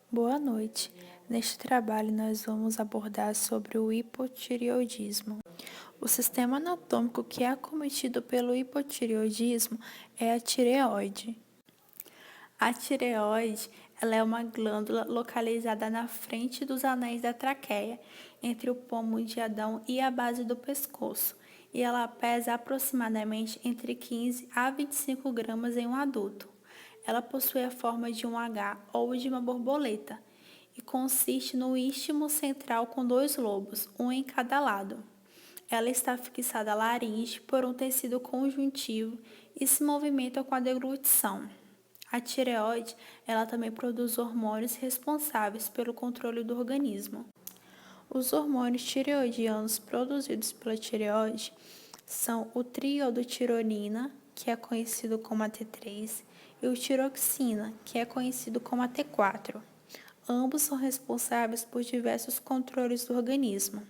Boa noite. Neste trabalho, nós vamos abordar sobre o hipotireoidismo. O sistema anatômico que é acometido pelo hipotireoidismo é a tireoide. A tireoide, ela é uma glândula localizada na frente dos anéis da traqueia, entre o pomo de Adão e a base do pescoço, e ela pesa aproximadamente entre 15 a 25 gramas em um adulto. Ela possui a forma de um H ou de uma borboleta e consiste no istmo central com dois lobos, um em cada lado. Ela está fixada à laringe por um tecido conjuntivo e se movimenta com a deglutição. A tireoide, ela também produz hormônios responsáveis pelo controle do organismo. Os hormônios tireoidianos produzidos pela tireoide são o triiodotironina, que é conhecido como a T3, e o tiroxina, que é conhecido como a T4. Ambos são responsáveis por diversos controles do organismo.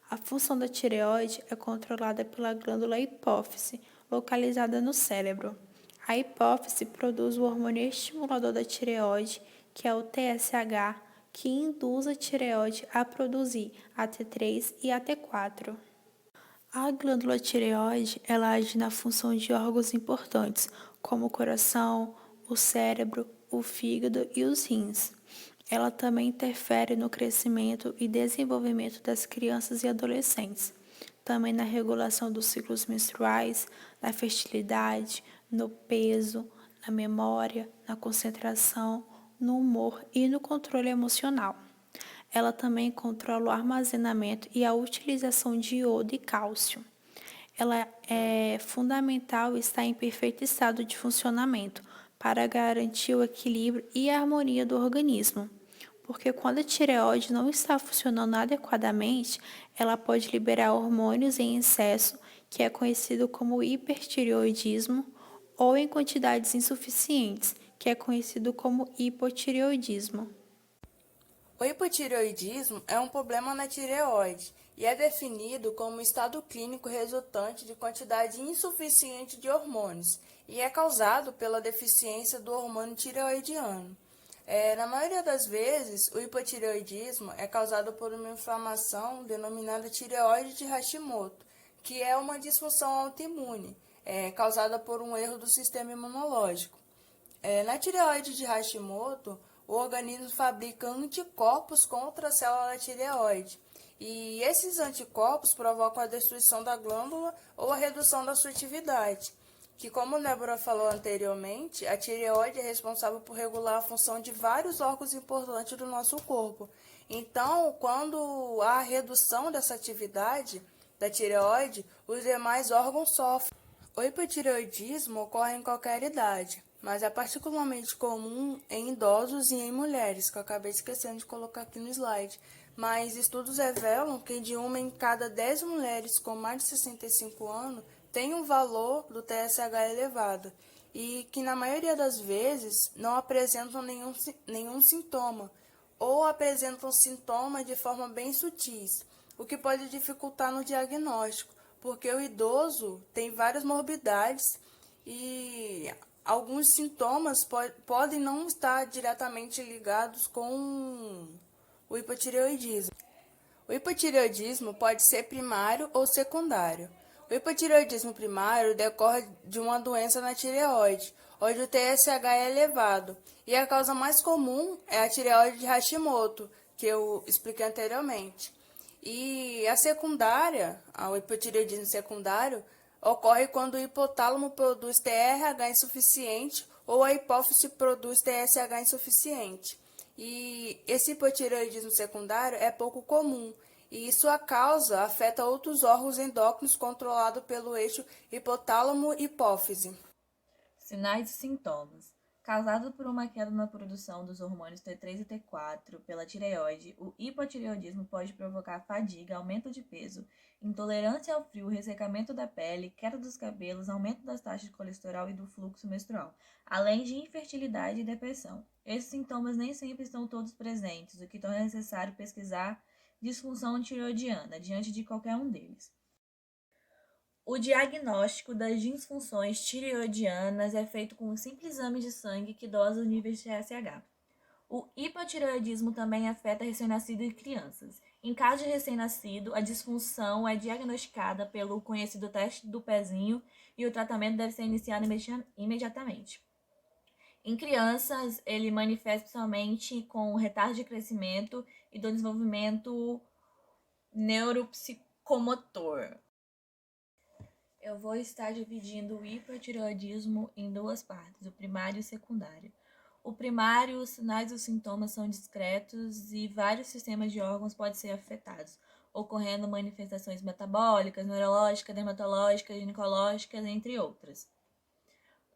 A função da tireoide é controlada pela glândula hipófise, localizada no cérebro. A hipófise produz o hormônio estimulador da tireoide, que é o TSH, que induz a tireoide a produzir a T3 e a T4. A glândula tireoide, ela age na função de órgãos importantes, como o coração, o cérebro, o fígado e os rins. Ela também interfere no crescimento e desenvolvimento das crianças e adolescentes, também na regulação dos ciclos menstruais, na fertilidade, no peso, na memória, na concentração, no humor e no controle emocional. Ela também controla o armazenamento e a utilização de iodo e cálcio. Ela é fundamental e está em perfeito estado de funcionamento para garantir o equilíbrio e a harmonia do organismo. Porque quando a tireoide não está funcionando adequadamente, ela pode liberar hormônios em excesso, que é conhecido como hipertireoidismo, ou em quantidades insuficientes, que é conhecido como hipotireoidismo. O hipotireoidismo é um problema na tireoide e é definido como um estado clínico resultante de quantidade insuficiente de hormônios e é causado pela deficiência do hormônio tireoidiano. Na maioria das vezes, o hipotireoidismo é causado por uma inflamação denominada tireoide de Hashimoto, que é uma disfunção autoimune, causada por um erro do sistema imunológico. Na tireoide de Hashimoto, o organismo fabrica anticorpos contra a célula da tireoide. E esses anticorpos provocam a destruição da glândula ou a redução da sua atividade. Que, como a Débora falou anteriormente, a tireoide é responsável por regular a função de vários órgãos importantes do nosso corpo. Então, quando há redução dessa atividade da tireoide, os demais órgãos sofrem. O hipotireoidismo ocorre em qualquer idade, mas é particularmente comum em idosos e em mulheres, que eu acabei esquecendo de colocar aqui no slide. Mas estudos revelam que de uma em cada 10 mulheres com mais de 65 anos tem um valor do TSH elevado e que na maioria das vezes não apresentam nenhum sintoma ou apresentam sintomas de forma bem sutis, o que pode dificultar no diagnóstico, porque o idoso tem várias morbidades e alguns sintomas podem não estar diretamente ligados com o hipotireoidismo. O hipotireoidismo pode ser primário ou secundário. O hipotireoidismo primário decorre de uma doença na tireoide, onde o TSH é elevado, e a causa mais comum é a tireoide de Hashimoto, que eu expliquei anteriormente. E a secundária, o hipotireoidismo secundário, ocorre quando o hipotálamo produz TRH insuficiente ou a hipófise produz TSH insuficiente. E esse hipotireoidismo secundário é pouco comum, e sua causa afeta outros órgãos endócrinos controlados pelo eixo hipotálamo-hipófise. Sinais e sintomas. Causado por uma queda na produção dos hormônios T3 e T4 pela tireoide, o hipotireoidismo pode provocar fadiga, aumento de peso, intolerância ao frio, ressecamento da pele, queda dos cabelos, aumento das taxas de colesterol e do fluxo menstrual, além de infertilidade e depressão. Esses sintomas nem sempre estão todos presentes, o que torna necessário pesquisar disfunção tireoidiana diante de qualquer um deles. O diagnóstico das disfunções tireoidianas é feito com um simples exame de sangue que dosa os níveis de TSH. O hipotireoidismo também afeta recém-nascido e crianças. Em caso de recém-nascido, a disfunção é diagnosticada pelo conhecido teste do pezinho e o tratamento deve ser iniciado imediatamente. Em crianças, ele manifesta principalmente com retardo de crescimento e do desenvolvimento neuropsicomotor. Eu vou estar dividindo o hipotireoidismo em duas partes, o primário e o secundário. O primário, os sinais e os sintomas são discretos e vários sistemas de órgãos podem ser afetados, ocorrendo manifestações metabólicas, neurológicas, dermatológicas, ginecológicas, entre outras.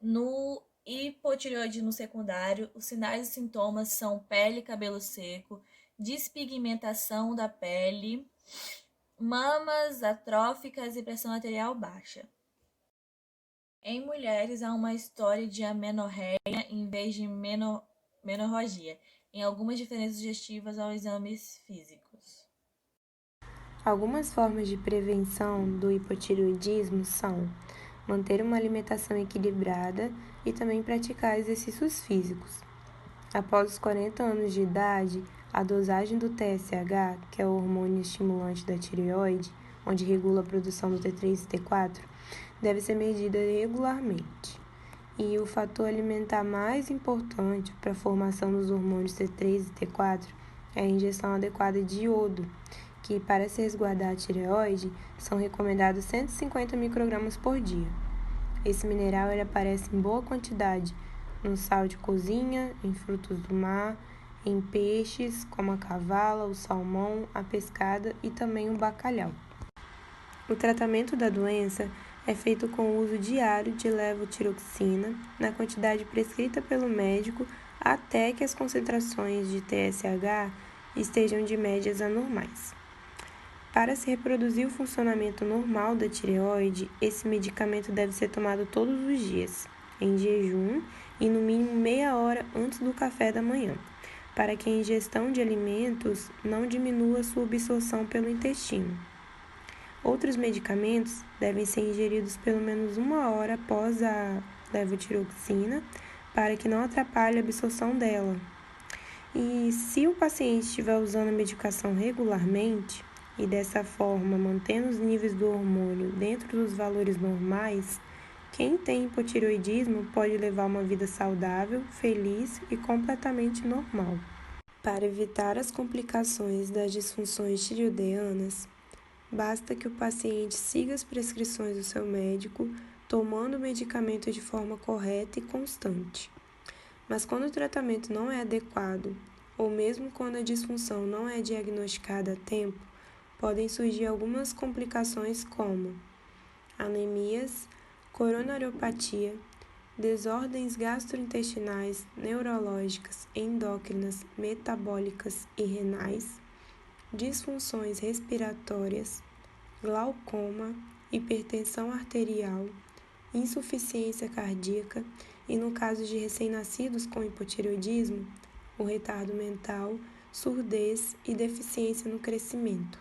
No hipotireoidismo secundário, os sinais e sintomas são pele e cabelo seco, despigmentação da pele, mamas atróficas e pressão arterial baixa. Em mulheres, há uma história de amenorreia em vez de menorragia, em algumas diferenças sugestivas aos exames físicos. Algumas formas de prevenção do hipotireoidismo são manter uma alimentação equilibrada e também praticar exercícios físicos. Após os 40 anos de idade, a dosagem do TSH, que é o hormônio estimulante da tireoide, onde regula a produção do T3 e T4, deve ser medida regularmente. E o fator alimentar mais importante para a formação dos hormônios T3 e T4 é a ingestão adequada de iodo, que para se resguardar a tireoide são recomendados 150 microgramas por dia. Esse mineral ele aparece em boa quantidade no sal de cozinha, em frutos do mar, em peixes como a cavala, o salmão, a pescada e também o bacalhau. O tratamento da doença é feito com o uso diário de levotiroxina na quantidade prescrita pelo médico até que as concentrações de TSH estejam de médias anormais. Para se reproduzir o funcionamento normal da tireoide, esse medicamento deve ser tomado todos os dias, em jejum e no mínimo meia hora antes do café da manhã, para que a ingestão de alimentos não diminua sua absorção pelo intestino. Outros medicamentos devem ser ingeridos pelo menos 1 hora após a levotiroxina, para que não atrapalhe a absorção dela. E se o paciente estiver usando a medicação regularmente, e dessa forma mantendo os níveis do hormônio dentro dos valores normais, quem tem hipotireoidismo pode levar uma vida saudável, feliz e completamente normal. Para evitar as complicações das disfunções tireoidianas, basta que o paciente siga as prescrições do seu médico, tomando o medicamento de forma correta e constante. Mas quando o tratamento não é adequado, ou mesmo quando a disfunção não é diagnosticada a tempo, podem surgir algumas complicações como anemias, coronariopatia, desordens gastrointestinais, neurológicas, endócrinas, metabólicas e renais, disfunções respiratórias, glaucoma, hipertensão arterial, insuficiência cardíaca e, no caso de recém-nascidos com hipotireoidismo, o retardo mental, surdez e deficiência no crescimento.